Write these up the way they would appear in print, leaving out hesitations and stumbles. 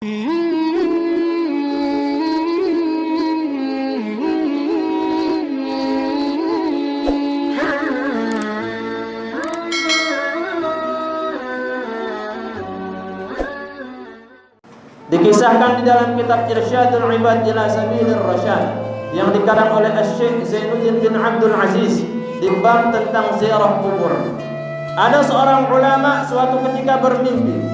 Dikisahkan di dalam kitab Irsyadul Ibad ila Sabilir Rasyad yang dikarang oleh Syekh Zainuddin bin Abdul Aziz di bab tentang ziarah kubur. Ada seorang ulama suatu ketika bermimpi.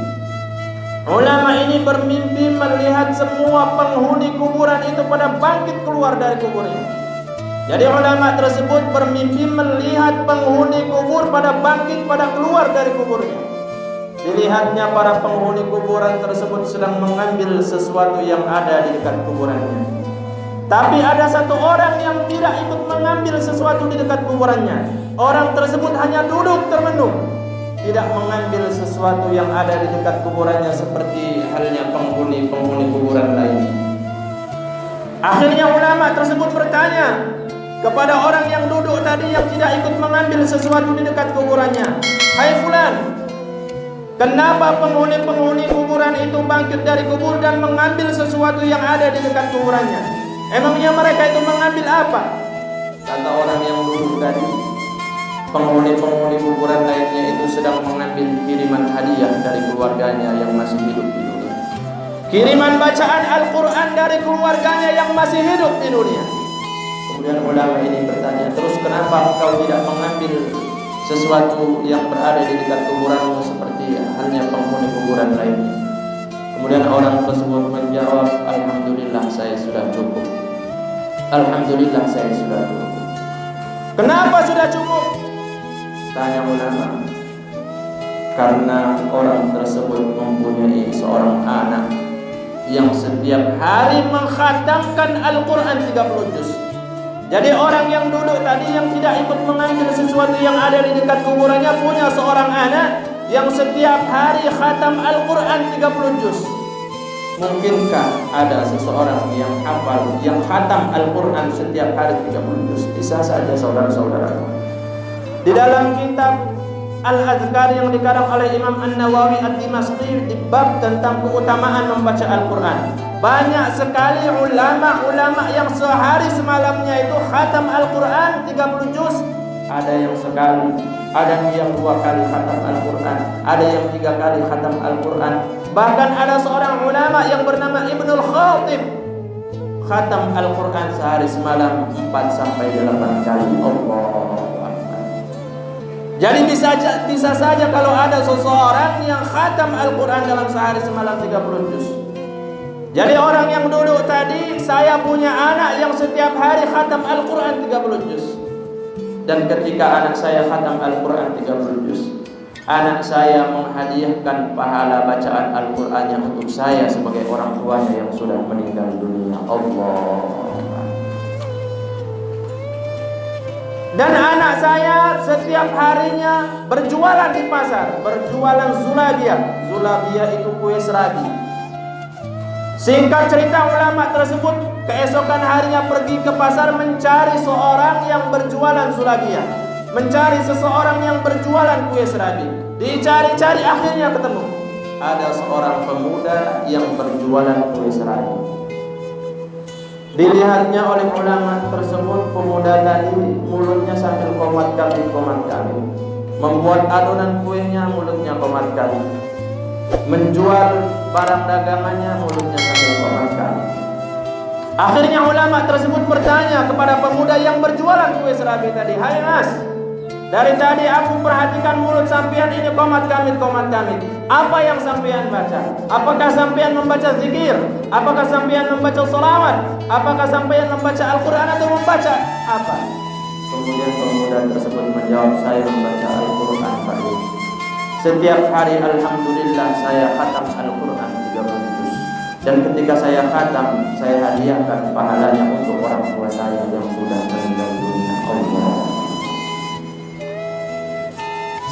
Ulama ini bermimpi melihat semua penghuni kuburan itu pada bangkit keluar dari kuburnya. Jadi ulama tersebut bermimpi melihat penghuni kubur pada bangkit, pada keluar dari kuburnya. Dilihatnya para penghuni kuburan tersebut sedang mengambil sesuatu yang ada di dekat kuburannya. Tapi ada satu orang yang tidak ikut mengambil sesuatu di dekat kuburannya. Orang tersebut hanya duduk termenung, tidak mengambil sesuatu yang ada di dekat kuburannya seperti halnya penghuni-penghuni kuburan lainnya. Akhirnya ulama tersebut bertanya kepada orang yang duduk tadi yang tidak ikut mengambil sesuatu di dekat kuburannya, "Hai fulan, kenapa penghuni-penghuni kuburan itu bangkit dari kubur dan mengambil sesuatu yang ada di dekat kuburannya? Emangnya mereka itu mengambil apa?" Kata orang yang duduk tadi, penghuni-penghuni kuburan lainnya itu sedang mengambil kiriman hadiah dari keluarganya yang masih hidup di dunia. Kiriman bacaan Al-Quran dari keluarganya yang masih hidup di dunia. Kemudian ulama ini bertanya, "Terus kenapa kau tidak mengambil sesuatu yang berada di dekat kuburanmu seperti halnya penghuni kuburan lainnya?" Kemudian orang tersebut menjawab, "Alhamdulillah saya sudah cukup. Alhamdulillah saya sudah cukup." Kenapa sudah cukup? Tanya ulama. Karena orang tersebut mempunyai seorang anak yang setiap hari mengkhatamkan Al-Quran 30 juz. Jadi orang yang duduk tadi yang tidak ikut mengambil sesuatu yang ada di dekat kuburannya punya seorang anak yang setiap hari khatam Al-Quran 30 juz. Mungkinkah ada seseorang yang hafal, yang khatam Al-Quran setiap hari 30 juz? Bisa saja saudara-saudara. Di dalam kitab Al-Azkar yang dikarang oleh Imam An-Nawawi Ad-Dimashqi di bab tentang keutamaan membaca Al-Quran, banyak sekali ulama-ulama yang sehari semalamnya itu khatam Al-Quran 30 juz. Ada yang sekali, ada yang 2 kali khatam Al-Quran, ada yang 3 kali khatam Al-Quran. Bahkan ada seorang ulama yang bernama Ibnul Khatib, khatam Al-Quran sehari semalam 4 sampai 8 kali. Allah. Jadi bisa saja kalau ada seseorang yang khatam Al-Quran dalam sehari semalam 30 juz. Jadi orang yang duduk tadi, saya punya anak yang setiap hari khatam Al-Quran 30 juz. Dan ketika anak saya khatam Al-Quran 30 juz, anak saya menghadiahkan pahala bacaan Al-Qurannya untuk saya sebagai orang tuanya yang sudah meninggal dunia. Allah. Dan anak saya setiap harinya berjualan di pasar, berjualan zulabiyah. Zulabiyah itu kue serabi. Singkat cerita, ulama tersebut keesokan harinya pergi ke pasar mencari seorang yang berjualan zulabiyah, mencari seseorang yang berjualan kue serabi. Dicari-cari akhirnya ketemu. Ada seorang pemuda yang berjualan kue serabi. Dilihatnya oleh ulama tersebut, pemuda tadi mulutnya sambil komat kami, membuat adonan kuenya mulutnya komat kami, menjual barang dagangannya mulutnya sambil komat kami. Akhirnya ulama tersebut bertanya kepada pemuda yang berjualan kue serabi tadi, "Hai mas, dari tadi aku perhatikan mulut sampean ini komat kami. Apa yang sampean baca? Apakah sampean membaca zikir? Apakah sampean membaca sholawat? Apakah sampean membaca Al-Quran atau membaca apa?" Kemudian pemuda tersebut menjawab, "Saya membaca Al-Quran Pak. Setiap hari alhamdulillah saya khatam Al-Quran 30 juz. Dan ketika saya khatam, saya hadiahkan pahalanya untuk orang tua saya yang sudah meninggal dunia." Allah.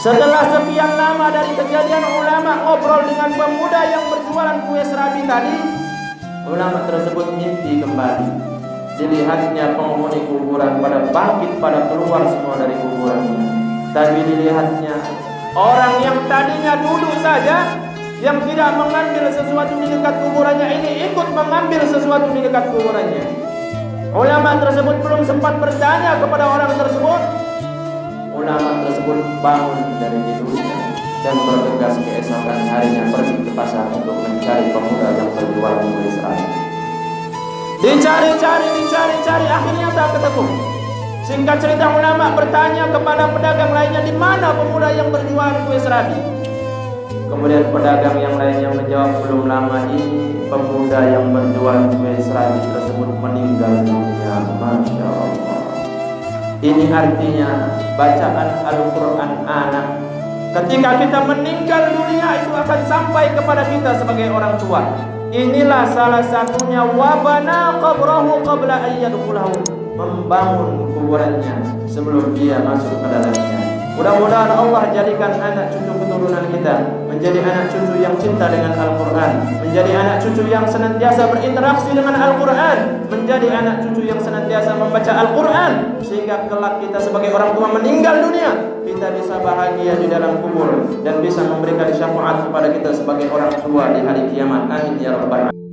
Setelah sekian lama dari kejadian, ulama ngobrol dengan pemuda yang berjualan kue serabi tadi. Ulama tersebut mimpi kembali. Dilihatnya penghuni kuburan pada bangkit, pada keluar semua dari kuburannya. Tapi dilihatnya orang yang tadinya duduk saja yang tidak mengambil sesuatu di dekat kuburannya ini ikut mengambil sesuatu di dekat kuburannya. Ulama tersebut belum sempat bertanya kepada orang tersebut. Ulama tersebut bangun dari tidurnya dan bergegas keesokan harinya pergi ke pasar untuk mencari pemuda yang berjual kuis raya. Dicari, akhirnya tak ketemu. Singkat cerita, ulama bertanya kepada pedagang lainnya, di mana pemuda yang berjual kue serabi? Kemudian pedagang yang lainnya menjawab, belum lama ini pemuda yang berjual kue serabi tersebut meninggal dunia. Masya Allah. Ini artinya bacaan Al-Quran anak. Ketika kita meninggal dunia itu akan sampai kepada kita sebagai orang tua. Inilah salah satunya, wabana qabrahu qabla ayyadkhulahu, membangun kuburannya sebelum dia masuk ke dalamnya. Mudah-mudahan Allah jadikan anak cucu keturunan kita menjadi anak cucu yang cinta dengan Al-Quran, menjadi anak cucu yang senantiasa berinteraksi dengan Al-Quran, menjadi anak cucu yang senantiasa membaca Al-Quran, sehingga kelak kita sebagai orang tua meninggal dunia, kita bisa bahagia di dalam kubur dan bisa memberikan syafaat kepada kita sebagai orang tua di hari kiamat. Amin ya rabbal alamin.